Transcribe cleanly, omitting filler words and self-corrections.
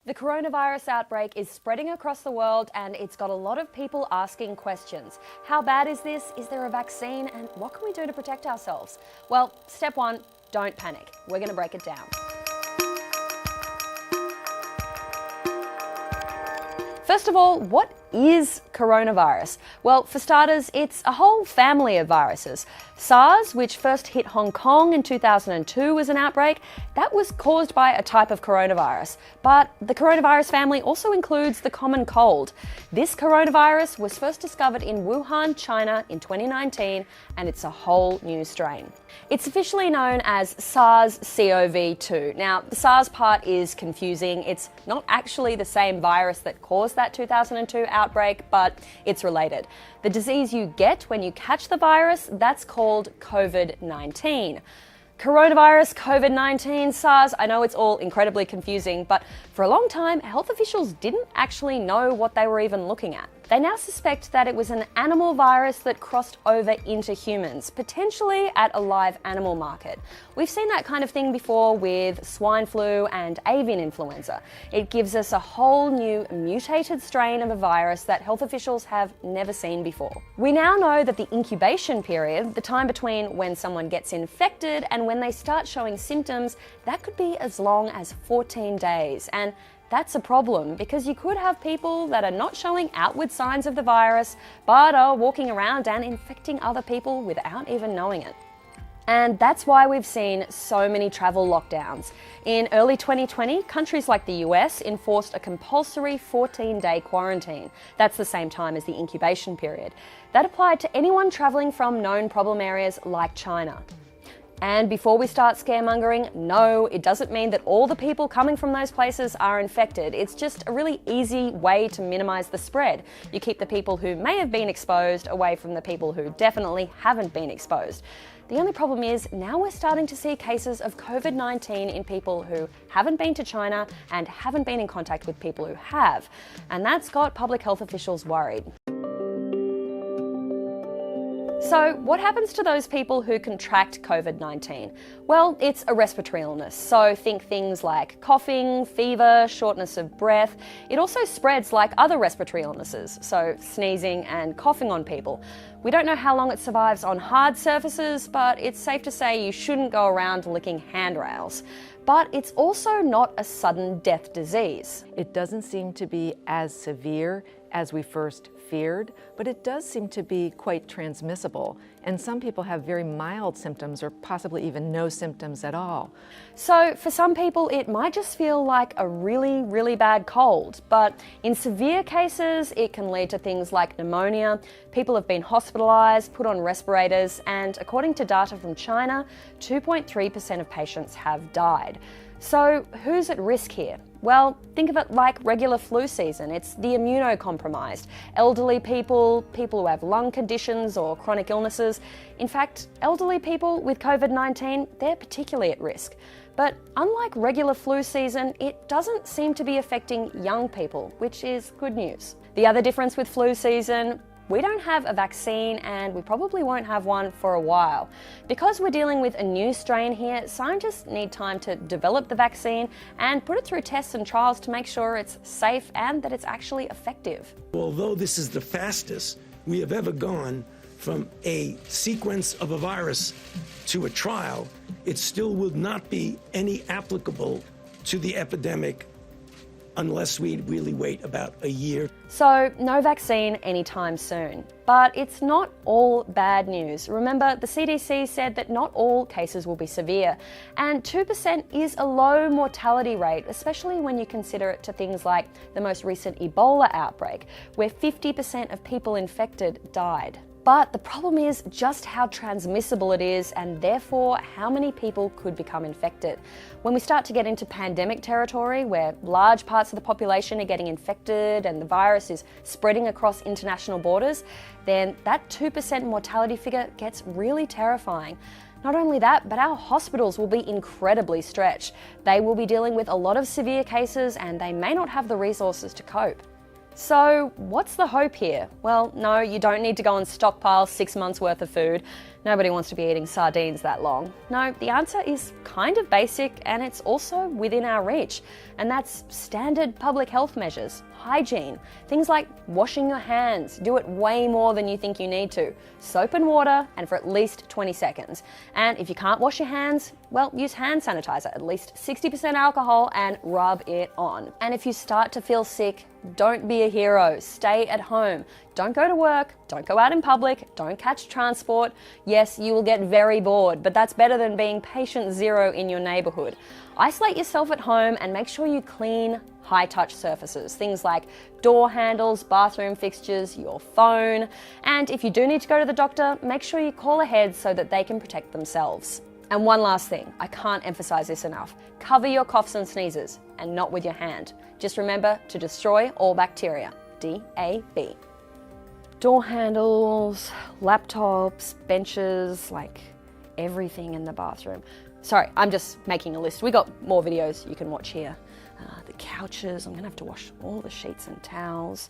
The coronavirus outbreak is spreading across the world and it's got a lot of people asking questions. How bad is this? Is there a vaccine? And what can we do to protect ourselves? Well, step one, don't panic. We're going to break it down. First of all, what is coronavirus? Well, for starters, it's a whole family of viruses. SARS, which first hit Hong Kong in 2002 was an outbreak, that was caused by a type of coronavirus. But the coronavirus family also includes the common cold. This coronavirus was first discovered in Wuhan, China in 2019, and it's a whole new strain. It's officially known as SARS-CoV-2. Now, the SARS part is confusing. It's not actually the same virus that caused that 2002 outbreak, but it's related. The disease you get when you catch the virus, that's called COVID-19. Coronavirus, COVID-19, SARS, I know it's all incredibly confusing, but for a long time, health officials didn't actually know what they were even looking at. They now suspect that it was an animal virus that crossed over into humans, potentially at a live animal market. We've seen that kind of thing before with swine flu and avian influenza. It gives us a whole new mutated strain of a virus that health officials have never seen before. We now know that the incubation period, the time between when someone gets infected and when they start showing symptoms, that could be as long as 14 days. And that's a problem because you could have people that are not showing outward signs of the virus but are walking around and infecting other people without even knowing it. And that's why we've seen so many travel lockdowns. In early 2020, countries like the US enforced a compulsory 14-day quarantine. That's the same time as the incubation period. That applied to anyone traveling from known problem areas like China. And before we start scaremongering, no, it doesn't mean that all the people coming from those places are infected. It's just a really easy way to minimize the spread. You keep the people who may have been exposed away from the people who definitely haven't been exposed. The only problem is now we're starting to see cases of COVID-19 in people who haven't been to China and haven't been in contact with people who have. And that's got public health officials worried. So what happens to those people who contract COVID-19? Well, it's a respiratory illness, so think things like coughing, fever, shortness of breath. It also spreads like other respiratory illnesses, so sneezing and coughing on people. We don't know how long it survives on hard surfaces, but it's safe to say you shouldn't go around licking handrails. But it's also not a sudden death disease. It doesn't seem to be as severe as we first feared, but it does seem to be quite transmissible. And some people have very mild symptoms or possibly even no symptoms at all. So for some people, it might just feel like a really, really bad cold. But in severe cases, it can lead to things like pneumonia. People have been hospitalized, put on respirators, and according to data from China, 2.3% of patients have died. So who's at risk here? Well, think of it like regular flu season. It's the immunocompromised, elderly people, people who have lung conditions or chronic illnesses. In fact, elderly people with COVID-19, they're particularly at risk. But unlike regular flu season, it doesn't seem to be affecting young people, which is good news. The other difference with flu season, we don't have a vaccine and we probably won't have one for a while. Because we're dealing with a new strain here, scientists need time to develop the vaccine and put it through tests and trials to make sure it's safe and that it's actually effective. Although this is the fastest we have ever gone from a sequence of a virus to a trial, it still will not be any applicable to the epidemic unless we really wait about a year. So no vaccine anytime soon. But it's not all bad news. Remember, the CDC said that not all cases will be severe, and 2% is a low mortality rate, especially when you consider it to things like the most recent Ebola outbreak, where 50% of people infected died. But the problem is just how transmissible it is and therefore how many people could become infected. When we start to get into pandemic territory where large parts of the population are getting infected and the virus is spreading across international borders, then that 2% mortality figure gets really terrifying. Not only that, but our hospitals will be incredibly stretched. They will be dealing with a lot of severe cases and they may not have the resources to cope. So what's the hope here? Well, no, you don't need to go and stockpile 6 months worth of food. Nobody wants to be eating sardines that long. No, the answer is kind of basic, and it's also within our reach. And that's standard public health measures, hygiene, things like washing your hands. Do it way more than you think you need to. Soap and water, and for at least 20 seconds. And if you can't wash your hands, well, use hand sanitizer, at least 60% alcohol, and rub it on. And if you start to feel sick, don't be a hero. Stay at home. Don't go to work. Don't go out in public. Don't catch transport. Yes, you will get very bored, but that's better than being patient zero in your neighborhood. Isolate yourself at home and make sure you clean high-touch surfaces, things like door handles, bathroom fixtures, your phone. And if you do need to go to the doctor, make sure you call ahead so that they can protect themselves. And one last thing, I can't emphasize this enough. Cover your coughs and sneezes, and not with your hand. Just remember to destroy all bacteria. DAB. Door handles, laptops, benches, like everything in the bathroom. Sorry, I'm just making a list. We got more videos you can watch here. The couches, I'm gonna have to wash all the sheets and towels.